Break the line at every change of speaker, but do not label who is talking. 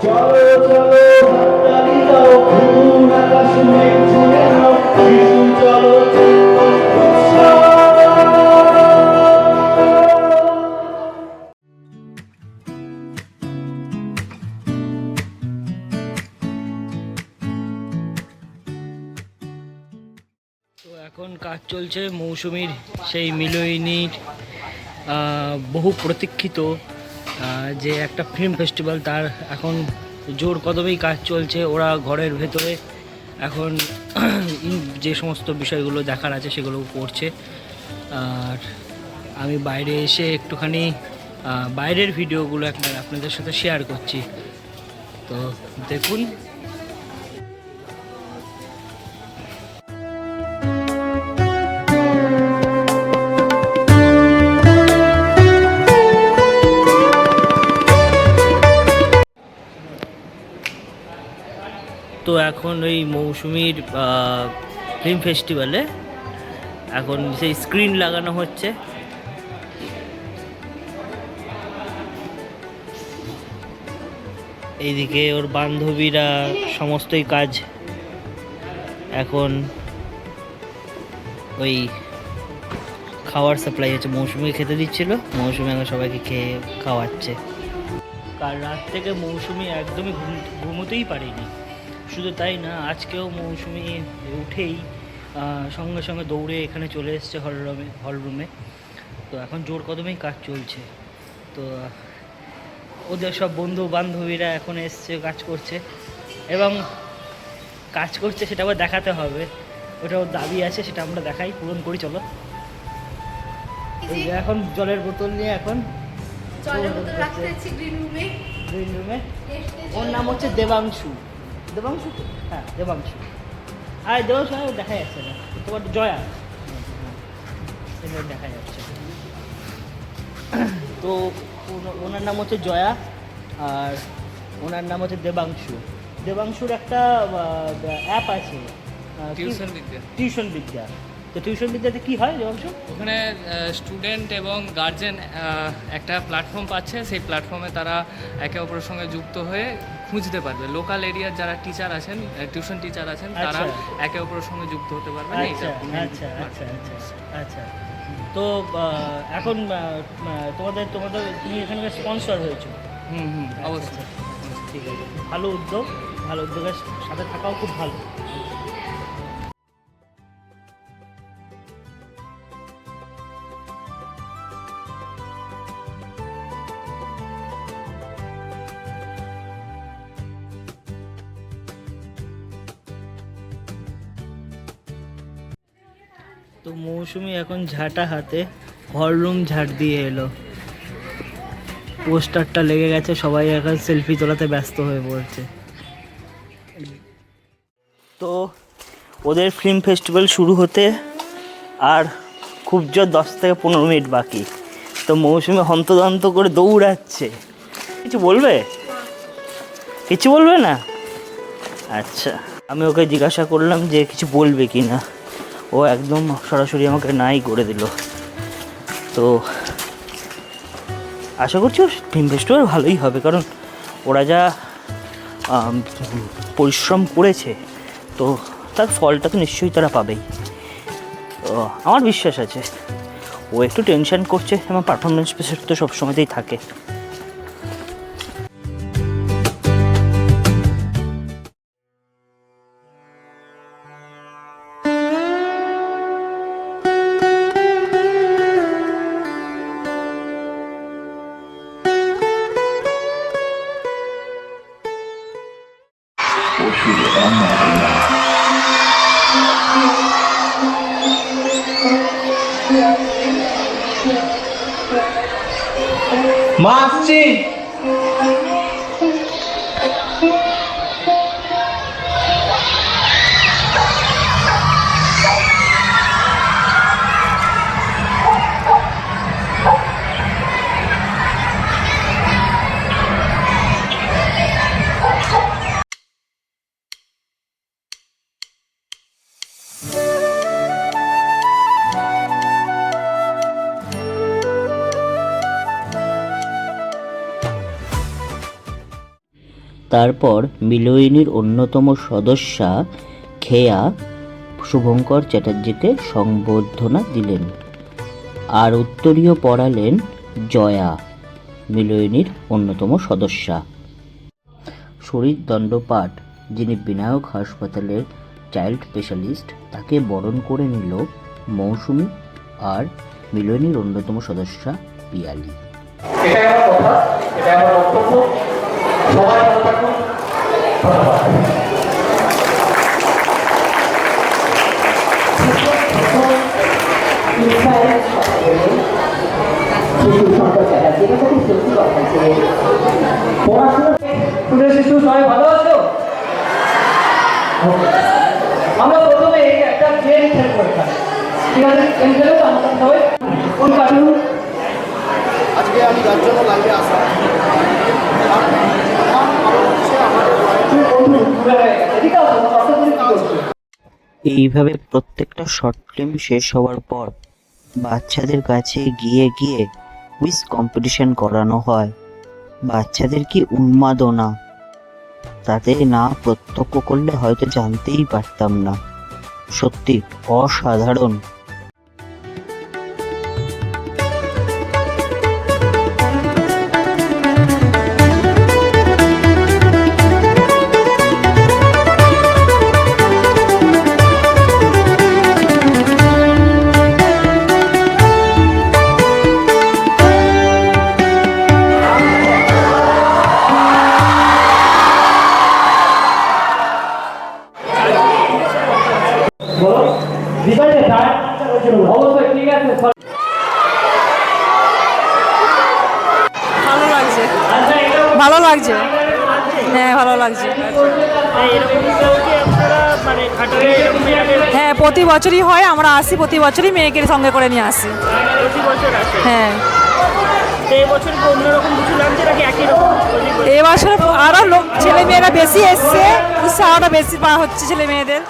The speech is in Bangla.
চলো চলো হাততালি দাও, ফুল আকাশ মেঘ ছুঁয়ে নাও, শিশু চলো উৎসব।
তো এখন কাজ চলছে মৌসুমীর সেই মিলয়িনীর বহু প্রতীক্ষিত যে একটা ফিল্ম ফেস্টিভ্যাল, তার এখন জোর কদমেই কাজ চলছে। ওরা ঘরের ভেতরে এখন যে সমস্ত বিষয়গুলো দেখার আছে সেগুলো করছে, আর আমি বাইরে এসে একটুখানি বাইরের ভিডিওগুলো আপনাদের সাথে শেয়ার করছি। তো দেখুন। তো এখন ওই মৌসুমীর ফিল্ম ফেস্টিভ্যালে এখন সেই স্ক্রিন লাগানো হচ্ছে। এইদিকে ওর বান্ধবীরা সমস্তই কাজ এখন ওই খাওয়ার সাপ্লাই হচ্ছে, মৌসুমীকে খেতে দিচ্ছিল, মৌসুমী এখন সবাইকে খেয়ে খাওয়াচ্ছে। কাল রাত থেকে মৌসুমী একদমই ঘুমোতেই পারেনি। শুধু তাই না, আজকেও মৌসুমী উঠেই সঙ্গে সঙ্গে দৌড়ে এখানে চলে এসছে হলরুমে। তো এখন জোর কদমেই কাজ চলছে। তো ওদের সব বন্ধু বান্ধবীরা এখন এসছে, কাজ করছে এবং কাজ করছে সেটা আবার দেখাতে হবে। ওটা ওর দাবি আছে, সেটা আমরা দেখাই, পূরণ করি। চলো। এখন জলের বোতল নিয়ে এখন গ্রিন রুমে। ওর নাম হচ্ছে দেবাংশু। দেবাংশু তো? হ্যাঁ, দেবাংশু। আর দেবাংশু দেখা যাচ্ছে না, তোমার জয়া দেখা যাচ্ছে। তো ওনার নাম হচ্ছে জয়া আর ওনার নাম হচ্ছে দেবাংশু। দেবাংশুর একটা অ্যাপ আছে, টিউশন বিদ্যা। তো টিউশন বিদ্যাতে কী হয় দেবাংশু?
ওখানে স্টুডেন্ট এবং গার্জেন একটা প্ল্যাটফর্ম পাচ্ছে, সেই প্ল্যাটফর্মে তারা একে অপরের সঙ্গে যুক্ত হয়ে খুঁজতে পারবে। লোকাল এরিয়ার যারা টিচার আছেন, টিউশন টিচার আছেন, তারা একে অপরের সঙ্গে যুক্ত হতে পারবে।
আচ্ছা আচ্ছা আচ্ছা আচ্ছা আচ্ছা। তো এখন তুমি এখানকার স্পন্সর হয়েছো?
অবশ্যই।
ঠিক আছে, ভালো উদ্যোগ, ভালো উদ্যোগের সাথে থাকাও খুব ভালো। তো মৌসুমী এখন ঝাঁটা হাতে হলরুম ঝাড় দিয়ে এলো। পোস্টারটা লেগে গেছে, সবাই এখন সেলফি তোলাতে ব্যস্ত হয়ে পড়ছে। তো ওদের ফিল্ম ফেস্টিভ্যাল শুরু হতে আর খুব জোর 10 থেকে 15 মিনিট বাকি। তো মৌসুমী হন্তদন্ত করে দৌড়াচ্ছে। কিছু বলবে? কিছু বলবে না? আচ্ছা, আমি ওকে জিজ্ঞাসা করলাম যে কিছু বলবে কি না, ও একদম সরাসরি আমাকে নাই করে দিল। তো আশা করছি ফিল্ম ফেস্টিভ্যাল ভালোই হবে, কারণ ওরা যা পরিশ্রম করেছে, তো তার ফলটা তো নিশ্চয়ই তারা পাবেই। তো আমার বিশ্বাস আছে। ও একটু টেনশন করছে এবং পারফরমেন্স প্রেসার তো সবসময়তেই থাকে।
মা আসছি।
তারপর মিলয়িনীর অন্যতম সদস্যা খেয়া শুভঙ্কর চ্যাটার্জিকে সংবর্ধনা দিলেন, আর উত্তরীয় পড়ালেন জয়া, মিলয়িনীর অন্যতম সদস্যা। শরীর দণ্ডপাঠ, যিনি বিনায়ক হাসপাতালের চাইল্ড স্পেশালিস্ট, তাকে বরণ করে নিল মৌসুমী আর মিলয়িনীর অন্যতম সদস্যা পিয়ালি।
এটাই আমার কথা, এটাই আমার বক্তব্য। সবাই ভালো থাকুন, ধন্যবাদ। শিশু সবাই ভালো আছো? আমরা প্রথমে একটা গেম খেল করতাম, ঠিক আছে? গেম খেলে তো আমরা সবাই কোন কার্টুন?
আজকে আমি যার জন্য লাইভে আসা
এইভাবে প্রত্যেকটা শর্ট ফিল্ম শেষ হওয়ার পর বাচ্চাদের কাছে গিয়ে গিয়ে কুইজ কম্পিটিশন করানো হয়। বাচ্চাদের কি উন্মাদনা, তাতে না প্রত্যক্ষ করলে হয়তো জানতেই পারতাম না। সত্যি অসাধারণ।
বলো ডিজাইনে টাইম অবশ্যই ঠিক আছে।
ভালো লাগছে,
আচ্ছা এটা
ভালো লাগছে, হ্যাঁ ভালো লাগছে। হ্যাঁ প্রতি বছরই হয়, আমরা আসি প্রতি বছরই, মেয়েকে সঙ্গে করে নিয়ে আসি। হ্যাঁ এবছর আরো লোক ছেলে মেয়েরা বেশি এসছে, উৎসাহটা বেশি পাওয়া হচ্ছে ছেলে মেয়েদের।